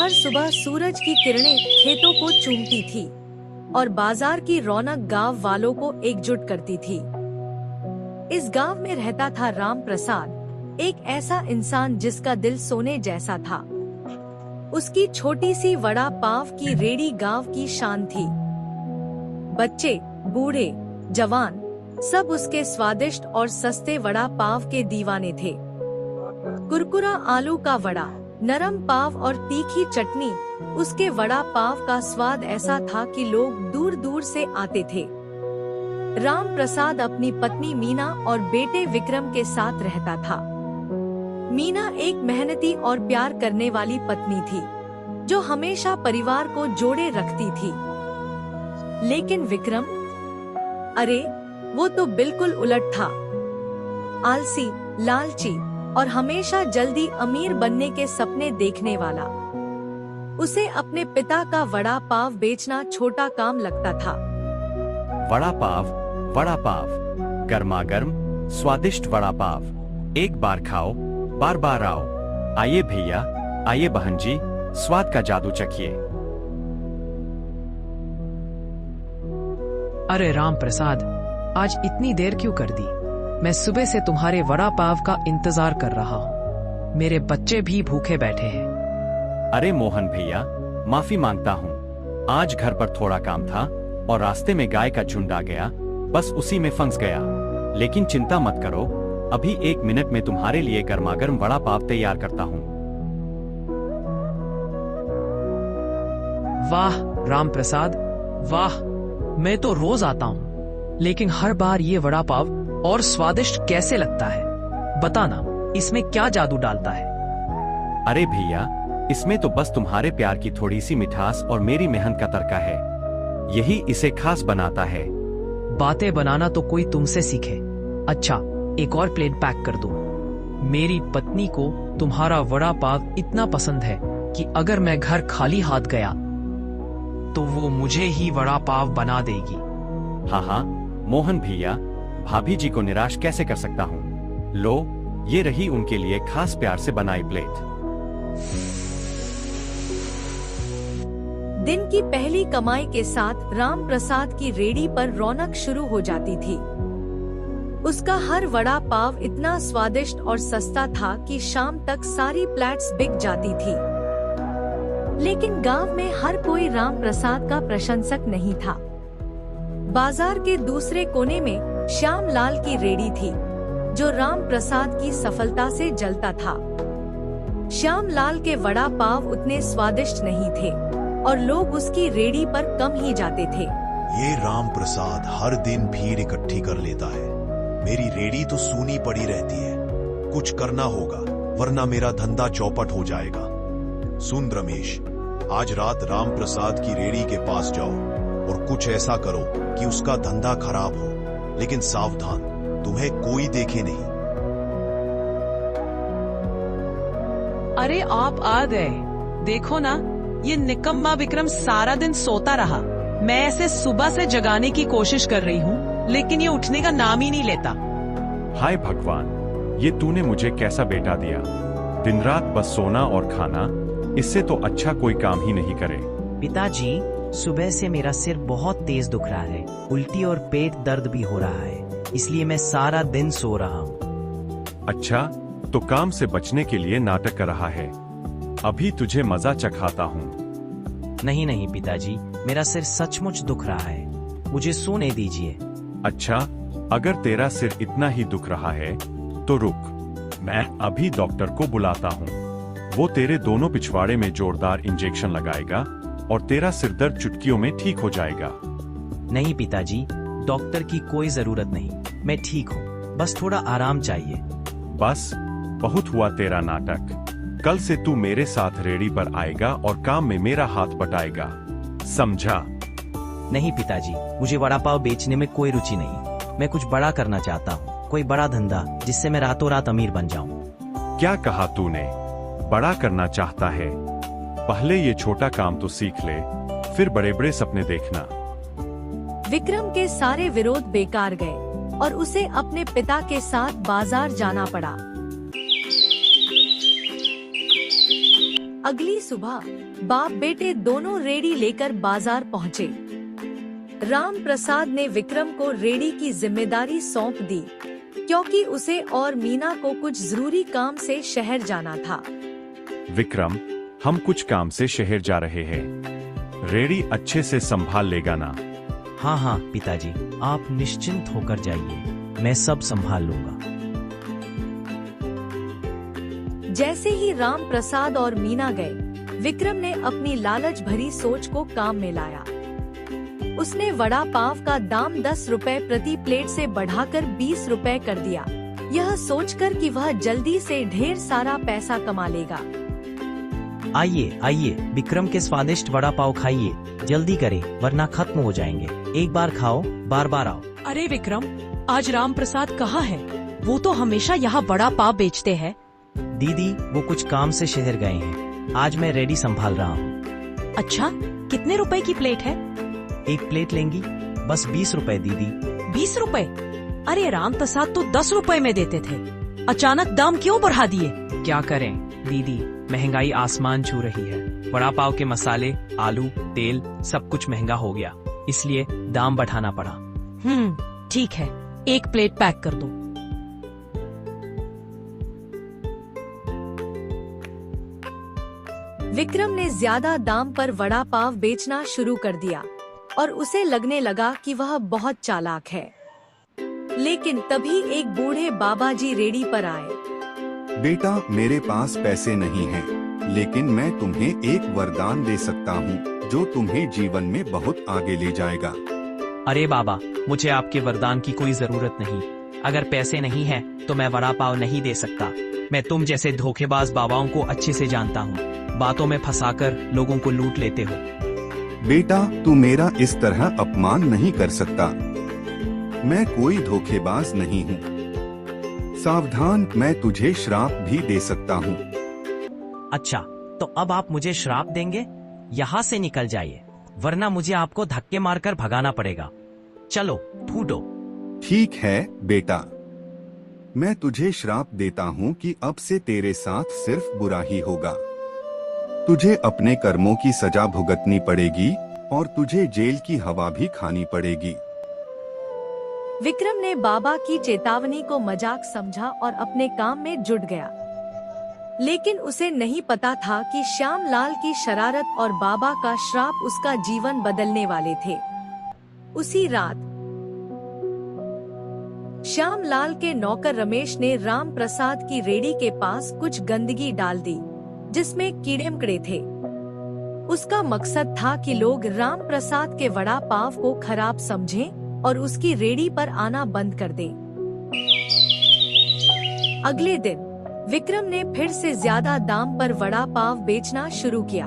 हर सुबह सूरज की किरणें खेतों को चूमती थी और बाजार की रौनक गांव वालों को एकजुट करती थी। इस गांव में रहता था राम प्रसाद, एक ऐसा इंसान जिसका दिल सोने जैसा था। उसकी छोटी सी वड़ा पाव की रेडी गांव की शान थी। बच्चे, बूढ़े, जवान सब उसके स्वादिष्ट और सस्ते वड़ा पाव के दीवाने थे। कुरकुरा आलू का वड़ा, नरम पाव और तीखी चटनी, उसके वड़ा पाव का स्वाद ऐसा था कि लोग दूर दूर से आते थे। राम प्रसाद अपनी पत्नी मीना और बेटे विक्रम के साथ रहता था। मीना एक मेहनती और प्यार करने वाली पत्नी थी, जो हमेशा परिवार को जोड़े रखती थी। लेकिन विक्रम, अरे वो तो बिल्कुल उलट था। आलसी, लालची और हमेशा जल्दी अमीर बनने के सपने देखने वाला। उसे अपने पिता का वड़ा पाव बेचना छोटा काम लगता था। वड़ा पाव, गर्मा-गर्म, स्वादिष्ट वड़ा पाव। एक बार खाओ, बार बार आओ। आइए भैया, आइए बहन जी, स्वाद का जादू चखिए। अरे राम प्रसाद, आज इतनी देर क्यों कर दी? मैं सुबह से तुम्हारे वड़ा पाव का इंतजार कर रहा हूँ। मेरे बच्चे भी भूखे बैठे हैं। अरे मोहन भैया, माफी मांगता हूँ। आज घर पर थोड़ा काम था और रास्ते में गाय का झुंड आ गया, बस उसी में फंस गया। लेकिन चिंता मत करो, अभी 1 मिनट में तुम्हारे लिए गर्मागर्म वड़ा पाव तैयार करता हूँ। वाह राम प्रसाद, वाह! मैं तो रोज आता हूँ, लेकिन हर बार ये वड़ा पाव और स्वादिष्ट कैसे लगता है? बताना, इसमें क्या जादू डालता है? अरे भैया, इसमें तो बस तुम्हारे प्यार की थोड़ी सी मिठास और मेरी मेहनत का तड़का है। यही इसे खास बनाता है। बातें बनाना तो कोई तुमसे सीखे। अच्छा, एक और प्लेट पैक कर दो। मेरी पत्नी को तुम्हारा वड़ा पाव इतना पसंद है कि अगर मैं घर खाली हाथ गया तो वो मुझे ही वड़ा पाव बना देगी। हाँ, मोहन भैया, भाभी जी को निराश कैसे कर सकता हूँ। लो, ये रही उनके लिए खास प्यार से बनाई प्लेट। दिन की पहली कमाई के साथ राम प्रसाद की रेडी पर रौनक शुरू हो जाती थी। उसका हर वड़ा पाव इतना स्वादिष्ट और सस्ता था कि शाम तक सारी प्लेट्स बिक जाती थी। लेकिन गांव में हर कोई राम प्रसाद का प्रशंसक नहीं था। बाजार के दूसरे कोने में श्याम लाल की रेडी थी, जो राम प्रसाद की सफलता से जलता था। श्याम लाल के वड़ा पाव उतने स्वादिष्ट नहीं थे और लोग उसकी रेडी पर कम ही जाते थे। ये राम प्रसाद हर दिन भीड़ इकट्ठी कर लेता है। मेरी रेडी तो सूनी पड़ी रहती है। कुछ करना होगा, वरना मेरा धंधा चौपट हो जाएगा। सुन रमेश, आज रात राम प्रसाद की रेडी के पास जाओ और कुछ ऐसा करो कि उसका धंधा खराब हो, लेकिन सावधान, तुम्हें कोई देखे नहीं। अरे आप आ गए। देखो ना, ये निकम्मा विक्रम सारा दिन सोता रहा। मैं ऐसे सुबह से जगाने की कोशिश कर रही हूँ, लेकिन ये उठने का नाम ही नहीं लेता। हाय भगवान, ये तूने मुझे कैसा बेटा दिया। दिन रात बस सोना और खाना, इससे तो अच्छा कोई काम ही नहीं करे। पिताजी, सुबह से मेरा सिर बहुत तेज दुख रहा है। उल्टी और पेट दर्द भी हो रहा है, इसलिए मैं सारा दिन सो रहा हूँ। अच्छा, तो काम से बचने के लिए नाटक कर रहा है। अभी तुझे मजा चखाता हूँ। नहीं नहीं पिताजी, मेरा सिर सचमुच दुख रहा है, मुझे सोने दीजिए। अच्छा, अगर तेरा सिर इतना ही दुख रहा है तो रुक, मैं अभी डॉक्टर को बुलाता हूँ। वो तेरे दोनों पिछवाड़े में जोरदार इंजेक्शन लगाएगा और तेरा सिर दर्द चुटकियों में ठीक हो जाएगा। नहीं पिताजी, डॉक्टर की कोई जरूरत नहीं, मैं ठीक हूँ, बस थोड़ा आराम चाहिए। बस, बहुत हुआ तेरा नाटक। कल से तू मेरे साथ रेडी पर आएगा और काम में मेरा हाथ बटाएगा, समझा? नहीं पिताजी, मुझे वड़ा पाव बेचने में कोई रुचि नहीं। मैं कुछ बड़ा करना चाहता हूँ, कोई बड़ा धंधा, जिससे मैं रातों रात अमीर बन जाऊँ। क्या कहा तूने? बड़ा करना चाहता है? पहले ये छोटा काम तो सीख ले, फिर बड़े बड़े सपने देखना। विक्रम के सारे विरोध बेकार गए और उसे अपने पिता के साथ बाजार जाना पड़ा। अगली सुबह बाप बेटे दोनों रेडी लेकर बाजार पहुँचे। राम प्रसाद ने विक्रम को रेडी की जिम्मेदारी सौंप दी, क्योंकि उसे और मीना को कुछ जरूरी काम से शहर जाना था। विक्रम, हम कुछ काम से शहर जा रहे हैं। रेडी अच्छे से संभाल लेगा ना? हाँ हाँ पिताजी, आप निश्चिंत होकर जाइए, मैं सब संभाल लूंगा। जैसे ही राम प्रसाद और मीना गए, विक्रम ने अपनी लालच भरी सोच को काम में लाया। उसने वड़ा पाव का दाम 10 रुपए प्रति प्लेट से बढ़ाकर 20 रुपए कर दिया, यह सोचकर कि वह जल्दी से ढेर सारा पैसा कमा लेगा। आइए आइए, विक्रम के स्वादिष्ट वड़ा पाव खाइए, जल्दी करें वरना खत्म हो जाएंगे। एक बार खाओ, बार बार आओ। अरे विक्रम, आज राम प्रसाद कहाँ है? वो तो हमेशा यहाँ वड़ा पाव बेचते हैं। दीदी, वो कुछ काम से शहर गए हैं, आज मैं रेडी संभाल रहा हूँ। अच्छा, कितने रुपए की प्लेट है? एक प्लेट लेंगी? बस 20 रुपए दीदी। 20 रुपए? अरे राम प्रसाद तो 10 रुपए में देते थे, अचानक दाम क्यों बढ़ा दिए? क्या करें दीदी, महंगाई आसमान छू रही है। वड़ा पाव के मसाले, आलू, तेल सब कुछ महंगा हो गया, इसलिए दाम बढ़ाना पड़ा। ठीक है, एक प्लेट पैक कर दो। विक्रम ने ज्यादा दाम पर वड़ा पाव बेचना शुरू कर दिया और उसे लगने लगा कि वह बहुत चालाक है। लेकिन तभी एक बूढ़े बाबा जी रेडी पर आए। बेटा, मेरे पास पैसे नहीं हैं, लेकिन मैं तुम्हें एक वरदान दे सकता हूँ जो तुम्हें जीवन में बहुत आगे ले जाएगा। अरे बाबा, मुझे आपके वरदान की कोई जरूरत नहीं। अगर पैसे नहीं है तो मैं वड़ा पाव नहीं दे सकता। मैं तुम जैसे धोखेबाज बाबाओं को अच्छे से जानता हूँ, बातों में फंसाकर लोगों को लूट लेते हो। बेटा, तू मेरा इस तरह अपमान नहीं कर सकता। मैं कोई धोखेबाज नहीं हूँ। सावधान, मैं तुझे श्राप भी दे सकता हूँ। अच्छा, तो अब आप मुझे श्राप देंगे? यहाँ से निकल जाइए, वरना मुझे आपको धक्के मारकर भगाना पड़ेगा। चलो फूटो। ठीक है बेटा, मैं तुझे श्राप देता हूँ कि अब से तेरे साथ सिर्फ बुरा ही होगा। तुझे अपने कर्मों की सजा भुगतनी पड़ेगी और तुझे जेल की हवा भी खानी पड़ेगी। विक्रम ने बाबा की चेतावनी को मजाक समझा और अपने काम में जुट गया। लेकिन उसे नहीं पता था कि श्यामलाल की शरारत और बाबा का श्राप उसका जीवन बदलने वाले थे। उसी रात श्यामलाल के नौकर रमेश ने राम प्रसाद की रेडी के पास कुछ गंदगी डाल दी, जिसमें कीड़े मकड़े थे। उसका मकसद था कि लोग राम प्रसाद के वड़ा पाव को खराब समझें और उसकी रेडी पर आना बंद कर दें। अगले दिन विक्रम ने फिर से ज्यादा दाम पर वड़ा पाव बेचना शुरू किया,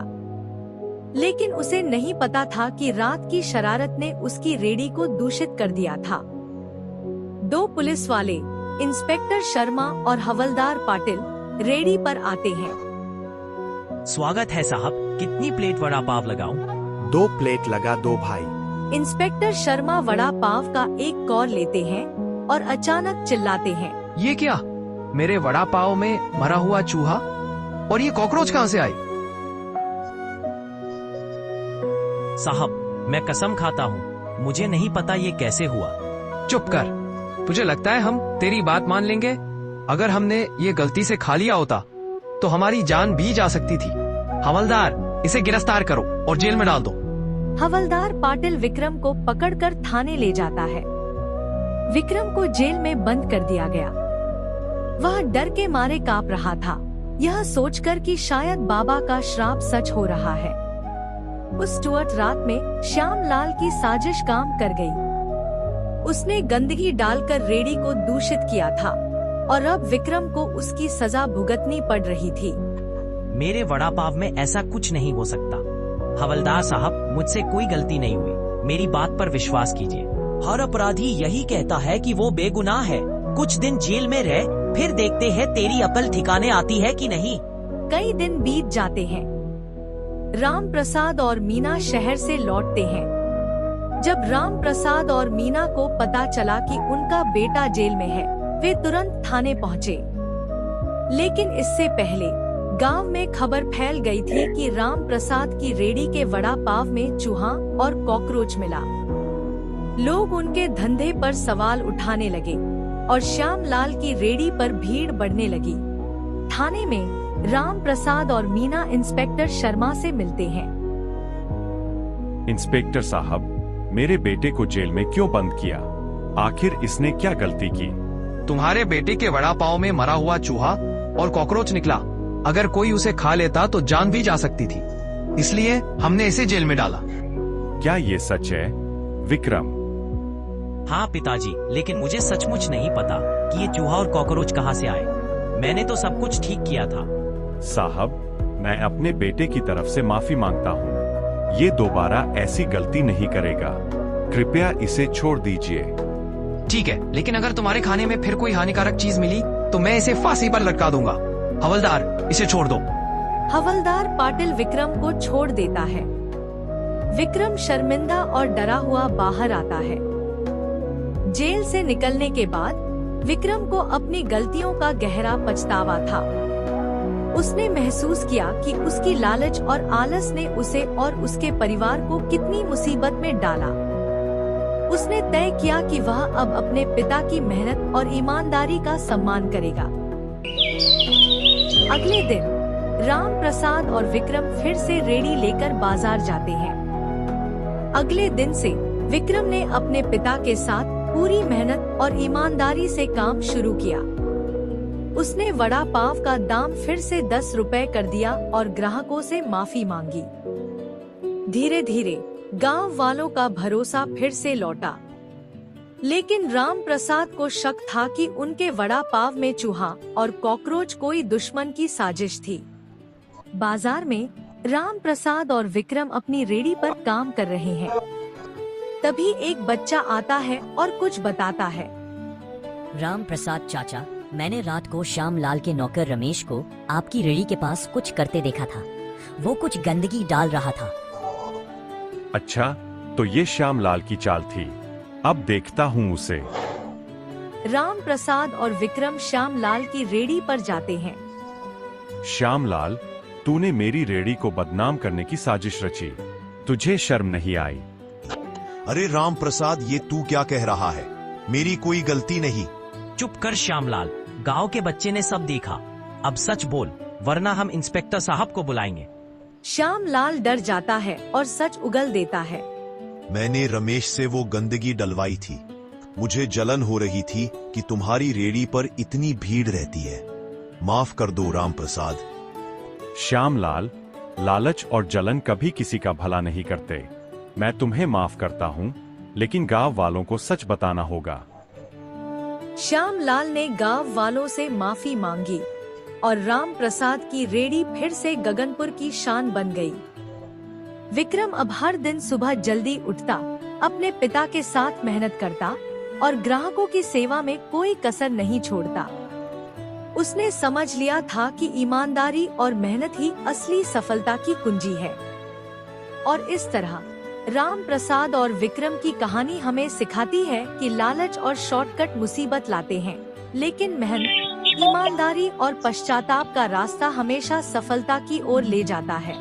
लेकिन उसे नहीं पता था कि रात की शरारत ने उसकी रेडी को दूषित कर दिया था। दो पुलिस वाले, इंस्पेक्टर शर्मा और हवलदार पाटिल, रेडी पर आते हैं। स्वागत है साहब, कितनी प्लेट वड़ा पाव लगाऊं? 2 प्लेट लगा दो भाई। इंस्पेक्टर शर्मा वड़ा पाव का एक कौर लेते हैं और अचानक चिल्लाते हैं, ये क्या? मेरे वड़ा पाव में मरा हुआ चूहा और ये कॉकरोच कहाँ से आई? साहब, मैं कसम खाता हूँ, मुझे नहीं पता ये कैसे हुआ। चुप कर, तुझे लगता है हम तेरी बात मान लेंगे? अगर हमने ये गलती से खा लिया होता तो हमारी जान भी जा सकती थी। हवलदार, इसे गिरफ्तार करो और जेल में डाल दो। हवलदार पाटिल विक्रम को पकड़कर थाने ले जाता है। विक्रम को जेल में बंद कर दिया गया। वह डर के मारे कांप रहा था, यह सोचकर कि शायद बाबा का श्राप सच हो रहा है। उस स्टुअर्ट रात में श्यामलाल की साजिश काम कर गई। उसने गंदगी डालकर रेडी को दूषित किया था और अब विक्रम को उसकी सजा भुगतनी पड़ रही थी। मेरे वड़ा पाव में ऐसा कुछ नहीं हो सकता। हवलदार साहब, मुझसे कोई गलती नहीं हुई, मेरी बात पर विश्वास कीजिए। हर अपराधी यही कहता है कि वो बेगुनाह है। कुछ दिन जेल में रह, फिर देखते हैं तेरी अकल ठिकाने आती है कि नहीं। कई दिन बीत जाते हैं। राम प्रसाद और मीना शहर से लौटते हैं। जब राम प्रसाद और मीना को पता चला कि उनका बेटा जेल में है, वे तुरंत थाने पहुँचे। लेकिन इससे पहले गांव में खबर फैल गई थी कि राम प्रसाद की रेडी के वड़ा पाव में चूहा और कॉकरोच मिला। लोग उनके धंधे पर सवाल उठाने लगे और श्यामलाल की रेडी पर भीड़ बढ़ने लगी। थाने में राम प्रसाद और मीना इंस्पेक्टर शर्मा से मिलते हैं। इंस्पेक्टर साहब, मेरे बेटे को जेल में क्यों बंद किया? आखिर इसने क्या गलती की? तुम्हारे बेटे के वड़ा पाव में मरा हुआ चूहा और कॉकरोच निकला। अगर कोई उसे खा लेता तो जान भी जा सकती थी, इसलिए हमने इसे जेल में डाला। क्या ये सच है, विक्रम? हाँ पिताजी, लेकिन मुझे सचमुच नहीं पता कि ये चूहा और कॉकरोच कहाँ से आए। मैंने तो सब कुछ ठीक किया था। साहब, मैं अपने बेटे की तरफ से माफी मांगता हूँ। ये दोबारा ऐसी गलती नहीं करेगा। कृपया इसे छोड़ दीजिए। ठीक है, लेकिन अगर तुम्हारे खाने में फिर कोई हानिकारक चीज मिली तो मैं इसे फांसी पर लटका दूंगा। हवलदार, इसे छोड़ दो। हवलदार पाटिल विक्रम को छोड़ देता है। विक्रम शर्मिंदा और डरा हुआ बाहर आता है। जेल से निकलने के बाद विक्रम को अपनी गलतियों का गहरा पछतावा था। उसने महसूस किया कि उसकी लालच और आलस ने उसे और उसके परिवार को कितनी मुसीबत में डाला। उसने तय किया कि वह अब अपने पिता की मेहनत और ईमानदारी का सम्मान करेगा। अगले दिन राम प्रसाद और विक्रम फिर से रेडी लेकर बाजार जाते हैं। अगले दिन से विक्रम ने अपने पिता के साथ पूरी मेहनत और ईमानदारी से काम शुरू किया। उसने वड़ा पाव का दाम फिर से 10 रुपए कर दिया और ग्राहकों से माफी मांगी। धीरे धीरे गांव वालों का भरोसा फिर से लौटा, लेकिन राम प्रसाद को शक था कि उनके वड़ा पाव में चूहा और कॉकरोच कोई दुश्मन की साजिश थी। बाजार में राम प्रसाद और विक्रम अपनी रेडी पर काम कर रहे हैं। तभी एक बच्चा आता है और कुछ बताता है। राम प्रसाद चाचा, मैंने रात को श्यामलाल के नौकर रमेश को आपकी रेड़ी के पास कुछ करते देखा था। वो कुछ गंदगी डाल रहा था। अच्छा, तो ये श्यामलाल की चाल थी। अब देखता हूँ उसे। राम प्रसाद और विक्रम श्यामलाल की रेड़ी पर जाते हैं। श्यामलाल, तूने मेरी रेड़ी को बदनाम करने की साजिश रची। तुझे शर्म नहीं आई? अरे राम प्रसाद, ये तू क्या कह रहा है? मेरी कोई गलती नहीं। चुप कर श्यामलाल, गांव के बच्चे ने सब देखा। अब सच बोल, वरना हम इंस्पेक्टर साहब को बुलाएंगे। श्यामलाल डर जाता है और सच उगल देता है। मैंने रमेश से वो गंदगी डलवाई थी। मुझे जलन हो रही थी कि तुम्हारी रेड़ी पर इतनी भीड़ रहती है। माफ कर दो राम प्रसाद। श्यामलाल, लालच और जलन कभी किसी का भला नहीं करते। मैं तुम्हें माफ करता हूँ, लेकिन गांव वालों को सच बताना होगा। श्यामलाल ने गांव वालों से माफी मांगी और राम प्रसाद की रेड़ी फिर से गगनपुर की शान बन गई। विक्रम अब हर दिन सुबह जल्दी उठता, अपने पिता के साथ मेहनत करता और ग्राहकों की सेवा में कोई कसर नहीं छोड़ता। उसने समझ लिया था कि ईमानदारी और मेहनत ही असली सफलता की कुंजी है। और इस तरह राम प्रसाद और विक्रम की कहानी हमें सिखाती है कि लालच और शॉर्टकट मुसीबत लाते हैं, लेकिन मेहनत, ईमानदारी और पश्चाताप का रास्ता हमेशा सफलता की ओर ले जाता है।